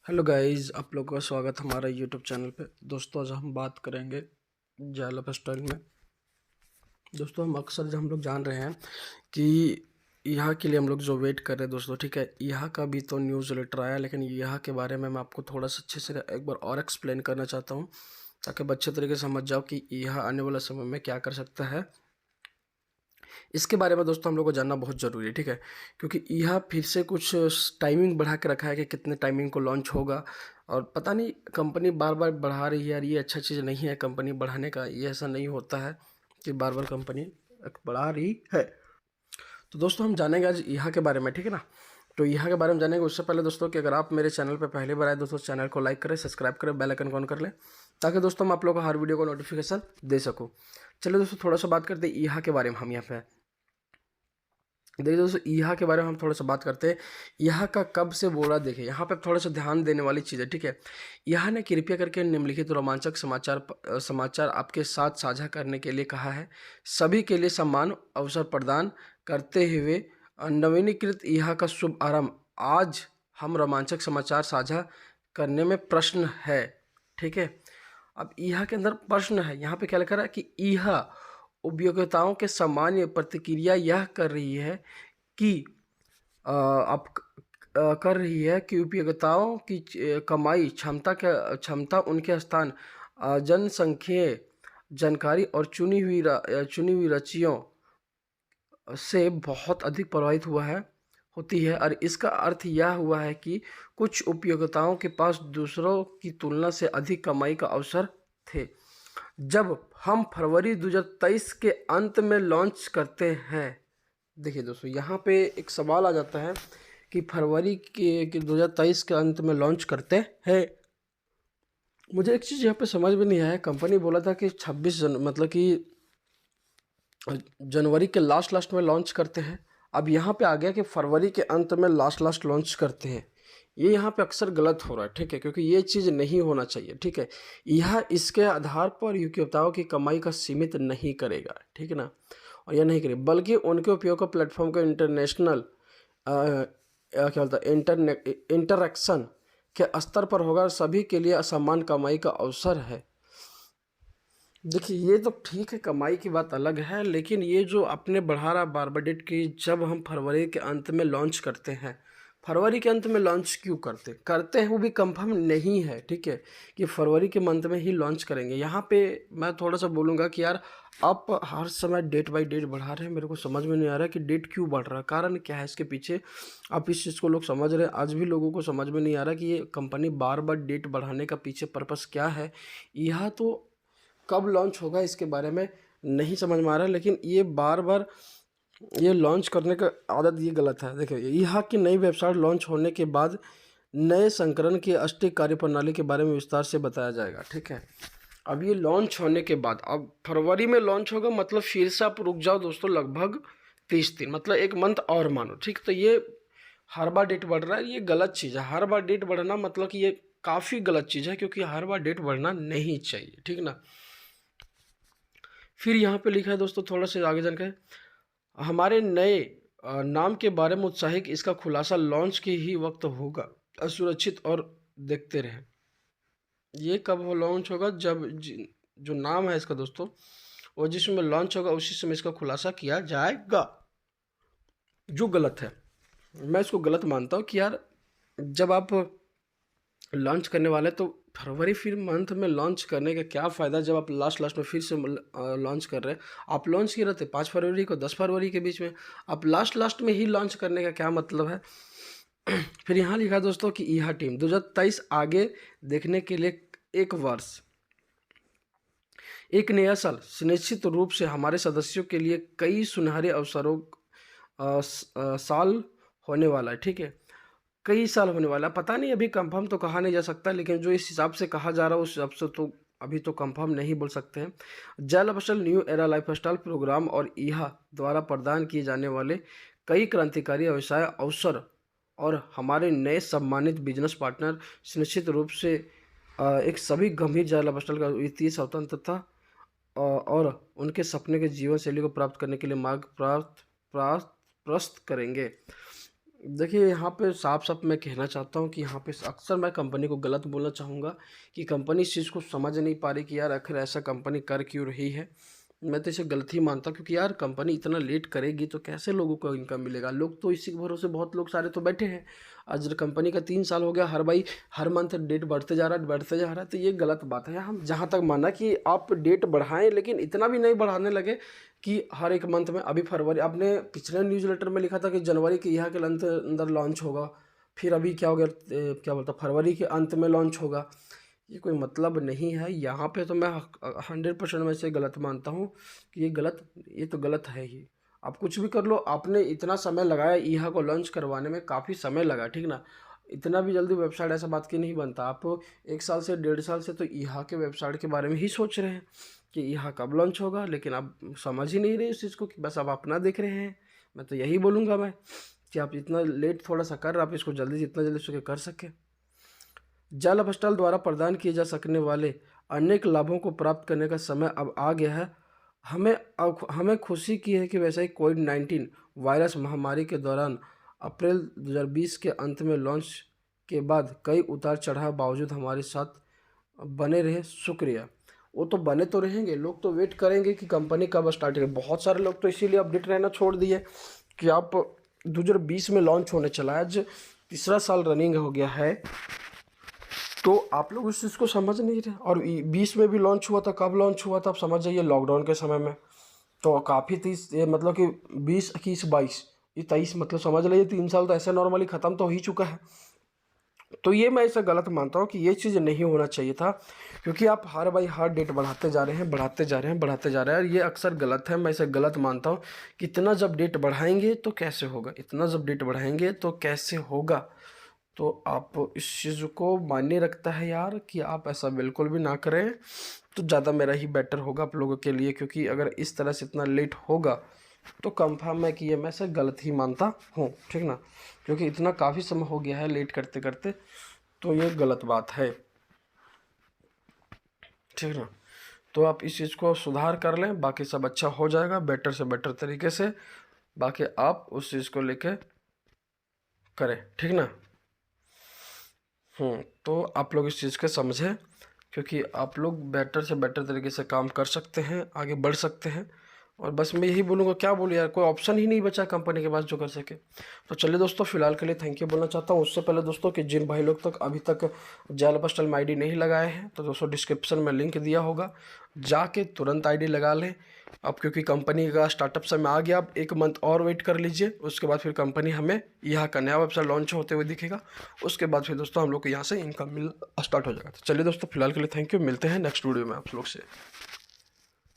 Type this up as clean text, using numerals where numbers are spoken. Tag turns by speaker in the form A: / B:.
A: Hello guys, आप लोगों का स्वागत हमारा यूट्यूब चैनल पे। दोस्तों आज हम बात करेंगे जायला स्टाइल में। दोस्तों हम अक्सर जो हम लोग जान रहे हैं कि यहाँ के लिए हम लोग जो वेट कर रहे हैं दोस्तों, ठीक है, यहाँ का भी तो न्यूज़ लेटर आया, लेकिन यहाँ के बारे में मैं आपको थोड़ा सा अच्छे से एक बार और एक्सप्लेन करना चाहता हूँ ताकि अच्छे तरीके से समझ जाओ कि यहाँ आने वाला समय में क्या कर सकता है। इसके बारे में दोस्तों हम लोग को जानना बहुत ज़रूरी है, ठीक है, क्योंकि यह फिर से कुछ टाइमिंग बढ़ा के रखा है कि कितने टाइमिंग को लॉन्च होगा। और पता नहीं कंपनी बार बार बढ़ा रही है यार, ये अच्छा चीज़ नहीं है कंपनी बढ़ाने का। ये ऐसा नहीं होता है कि बार बार कंपनी बढ़ा रही है। तो दोस्तों हम जानेंगे आज यहाँ के बारे में, ठीक है ना। तो यहाँ के बारे में जानेंगे उससे पहले दोस्तों कि अगर आप मेरे चैनल पर पहली बार आए दोस्तों, चैनल को लाइक करें, सब्सक्राइब करें, बेल आइकन ऑन कर लें ताकि दोस्तों मैं आप लोगों को हर वीडियो को नोटिफिकेशन दे सकूँ। चलिए दोस्तों थोड़ा सा बात करते हैं यहाँ के बारे में। हम यहाँ पे देखिए दोस्तों, यहाँ के बारे में हम थोड़ा सा बात करते हैं। यहाँ का कब से बोला, देखिए यहाँ पे थोड़ा सा ध्यान देने वाली चीज़ है, ठीक है। यहाँ ने कृपया करके निम्नलिखित रोमांचक समाचार आपके साथ साझा करने के लिए कहा है। सभी के लिए समान अवसर प्रदान करते हुए नवीनीकृत यहाँ का शुभ आरंभ। आज हम रोमांचक समाचार साझा करने में प्रश्न है, ठीक है। अब यहाँ के अंदर प्रश्न है, यहाँ पे क्या लिखा रहा है कि यह उपयोगिताओं के सामान्य प्रतिक्रिया यह कर रही है कि आप कर रही है कि उपयोगिताओं की कमाई क्षमता उनके स्थान जनसंख्यीय जानकारी और चुनी हुई रचियों से बहुत अधिक प्रभावित होती है। और इसका अर्थ यह हुआ है कि कुछ उपयोगिताओं के पास दूसरों की तुलना से अधिक कमाई का अवसर थे। जब हम फरवरी 2023 के अंत में लॉन्च करते हैं, देखिए दोस्तों यहाँ पे एक सवाल आ जाता है कि फरवरी के 2023 के अंत में लॉन्च करते हैं। मुझे एक चीज़ यहाँ पे समझ में नहीं आया। कंपनी बोला था कि 26 मतलब कि जनवरी के लास्ट में लॉन्च करते हैं। अब यहाँ पे आ गया कि फरवरी के अंत में लास्ट लॉन्च करते हैं। ये यहाँ पे अक्सर गलत हो रहा है, ठीक है, क्योंकि ये चीज़ नहीं होना चाहिए, ठीक है। यह इसके आधार पर उपयोगिताओं की कमाई का सीमित नहीं करेगा, ठीक है ना, और यह नहीं करेगा, बल्कि उनके उपयोग का प्लेटफॉर्म का इंटरनेशनल क्या बोलता है इंटरेक्शन के स्तर पर होगा और सभी के लिए असमान कमाई का अवसर है। देखिए ये तो ठीक है, कमाई की बात अलग है, लेकिन ये जो अपने बढ़ा रहा बार बार डेट की, जब हम फरवरी के अंत में लॉन्च करते हैं, फरवरी के अंत में लॉन्च क्यों करते हैं वो भी कंफर्म नहीं है, ठीक है, कि फरवरी के मंथ में ही लॉन्च करेंगे। यहाँ पे मैं थोड़ा सा बोलूँगा कि यार आप हर समय डेट बाई डेट बढ़ा रहे हैं। मेरे को समझ में नहीं आ रहा है कि डेट क्यों बढ़ रहा है, कारण क्या है इसके पीछे। आप इस चीज़ को लोग समझ रहे हैं, आज भी लोगों को समझ में नहीं आ रहा कि ये कंपनी बार बार डेट बढ़ाने का पीछे पर्पस क्या है। यह तो कब लॉन्च होगा इसके बारे में नहीं समझ में आ रहा है, लेकिन ये बार बार ये लॉन्च करने का आदत ये गलत है। देखिए यहाँ की नई वेबसाइट लॉन्च होने के बाद नए संस्करण की अष्टक कार्यप्रणाली के बारे में विस्तार से बताया जाएगा, ठीक है। अब ये लॉन्च होने के बाद, अब फरवरी में लॉन्च होगा, मतलब फिर से आप रुक जाओ दोस्तों लगभग 30 दिन, मतलब एक मंथ और मानो, ठीक। तो ये हर बार डेट बढ़ रहा है, ये गलत चीज़ है। हर बार डेट बढ़ना मतलब कि ये काफ़ी गलत चीज़ है, क्योंकि हर बार डेट बढ़ना नहीं चाहिए, ठीक ना। फिर यहाँ पे लिखा है दोस्तों, थोड़ा सा आगे जानकर, हमारे नए नाम के बारे में उत्साहित, इसका खुलासा लॉन्च के ही वक्त होगा, असुरक्षित और देखते रहें। ये कब लॉन्च होगा, जब जो नाम है इसका दोस्तों, वो जिसमें लॉन्च होगा उसी समय इसका खुलासा किया जाएगा, जो गलत है। मैं इसको गलत मानता हूँ कि यार जब आप लॉन्च करने वाले तो फरवरी फिर मंथ में लॉन्च करने का क्या फ़ायदा, जब आप लास्ट में फिर से लॉन्च कर रहे हैं। आप लॉन्च किए रहते 5 फरवरी को, 10 फरवरी के बीच में, आप लास्ट में ही लॉन्च करने का क्या मतलब है। फिर यहाँ लिखा दोस्तों कि यह टीम 2023 आगे देखने के लिए एक वर्ष, एक नया साल सुनिश्चित रूप से हमारे सदस्यों के लिए कई सुनहरे अवसरों साल होने वाला है, ठीक है। कई साल होने वाला, पता नहीं, अभी कंफर्म तो कहा नहीं जा सकता, लेकिन जो इस हिसाब से कहा जा रहा है उस हिसाब से तो अभी तो कंफर्म नहीं बोल सकते हैं। जायला बस्टल न्यू एरा लाइफस्टाइल प्रोग्राम और इहा द्वारा प्रदान किए जाने वाले कई क्रांतिकारी व्यवसाय अवसर और हमारे नए सम्मानित बिजनेस पार्टनर सुनिश्चित रूप से एक सभी गंभीर जायला बस्टल का वित्तीय स्वतंत्रता और उनके सपने के जीवन शैली को प्राप्त करने के लिए मार्ग प्रस्त करेंगे। देखिए यहाँ पे साफ साफ मैं कहना चाहता हूँ कि यहाँ पे अक्सर मैं कंपनी को गलत बोलना चाहूँगा कि कंपनी इस चीज़ को समझ नहीं पा रही कि यार आखिर ऐसा कंपनी कर क्यों रही है। मैं तो इसे गलत ही मानता हूँ, क्योंकि यार कंपनी इतना लेट करेगी तो कैसे लोगों को इनकम मिलेगा। लोग तो इसी के भरोसे बहुत लोग सारे तो बैठे हैं। आज कंपनी का 3 साल हो गया, हर मंथ डेट बढ़ते जा रहा है, बढ़ते जा रहा है। तो ये गलत बात है। हम जहाँ तक माना कि आप डेट बढ़ाएं, लेकिन इतना भी नहीं बढ़ाने लगे कि हर एक मंथ में। अभी फरवरी, आपने पिछले न्यूज़लेटर में लिखा था कि जनवरी के यहाँ के अंदर लॉन्च होगा, फिर अभी क्या हो गया, क्या बोलता, फरवरी के अंत में लॉन्च होगा। ये कोई मतलब नहीं है। यहाँ पे तो मैं 100% में से गलत मानता हूँ कि ये तो गलत है ही। आप कुछ भी कर लो, आपने इतना समय लगाया ईहा को लॉन्च करवाने में, काफ़ी समय लगा, ठीक ना। इतना भी जल्दी वेबसाइट ऐसा बात की नहीं बनता। आप 1 साल से 1.5 साल से तो ईहा के वेबसाइट के बारे में ही सोच रहे हैं कि ईहा कब लॉन्च होगा, लेकिन आप समझ ही नहीं रहे इस चीज़ को, कि बस आप अपना देख रहे हैं। मैं तो यही बोलूँगा मैं, कि आप इतना लेट थोड़ा सा कर, आप इसको जल्दी, जितना जल्दी सके कर सके। जल हॉस्टल द्वारा प्रदान किए जा सकने वाले अनेक लाभों को प्राप्त करने का समय अब आ गया है। हमें खुशी की है कि वैसे ही कोविड-19 वायरस महामारी के दौरान अप्रैल 2020 के अंत में लॉन्च के बाद कई उतार चढ़ाव बावजूद हमारे साथ बने रहे, शुक्रिया। वो तो बने तो रहेंगे, लोग तो वेट करेंगे कि कंपनी कब स्टार्ट करें। बहुत सारे लोग तो इसीलिए अपडेट रहना छोड़ दिए कि आप 2020 में लॉन्च होने चला है। आज तीसरा साल रनिंग हो गया है, तो आप लोग इस चीज़ को समझ नहीं रहे। और 20 में भी लॉन्च हुआ था, कब लॉन्च हुआ था आप समझ जाइए, लॉकडाउन के समय में। तो काफ़ी 30, ये मतलब कि 20, 21, 22, ये 23, मतलब समझ लीजिए 3 साल तो ऐसे नॉर्मली ख़त्म तो हो ही चुका है। तो ये मैं इसे गलत मानता हूँ कि ये चीज़ नहीं होना चाहिए था, क्योंकि आप हर डेट बढ़ाते जा रहे हैं, बढ़ाते जा रहे हैं, बढ़ाते जा रहे हैं। और ये अक्सर गलत है, मैं इसे गलत मानता हूँ कि इतना जब डेट बढ़ाएंगे तो कैसे होगा, इतना जब डेट बढ़ाएंगे तो कैसे होगा। तो आप इस चीज़ को मान्य रखता है यार कि आप ऐसा बिल्कुल भी ना करें, तो ज़्यादा मेरा ही बेटर होगा आप लोगों के लिए। क्योंकि अगर इस तरह से इतना लेट होगा तो कंफर्म है कि ये मैं से गलत ही मानता हूँ, ठीक ना। क्योंकि इतना काफ़ी समय हो गया है लेट करते करते, तो ये गलत बात है, ठीक ना। तो आप इस चीज़ को सुधार कर लें, बाकी सब अच्छा हो जाएगा बेटर से बेटर तरीके से। बाकी आप उस चीज़ को लेके करें, ठीक ना। तो आप लोग इस चीज़ को समझें, क्योंकि आप लोग बेटर से बेटर तरीके से काम कर सकते हैं, आगे बढ़ सकते हैं। और बस मैं यही बोलूँगा, क्या बोलूँ यार, कोई ऑप्शन ही नहीं बचा कंपनी के पास जो कर सके। तो चलिए दोस्तों, फिलहाल के लिए थैंक यू बोलना चाहता हूँ। उससे पहले दोस्तों, कि जिन भाई लोग तक अभी तक जैल हॉस्टल में आईडी नहीं लगाए हैं, तो दोस्तों डिस्क्रिप्शन में लिंक दिया होगा, जाके तुरंत आईडी लगा लें। अब क्योंकि कंपनी का स्टार्टअप समय आ गया, अब 1 मंथ और वेट कर लीजिए। उसके बाद फिर कंपनी हमें यहाँ का नया वेबसाइट लॉन्च होते हुए दिखेगा। उसके बाद फिर दोस्तों हम लोग को यहाँ से इनकम मिल स्टार्ट हो जाएगा। तो चलिए दोस्तों, फिलहाल के लिए थैंक यू, मिलते हैं नेक्स्ट वीडियो में आप लोग से।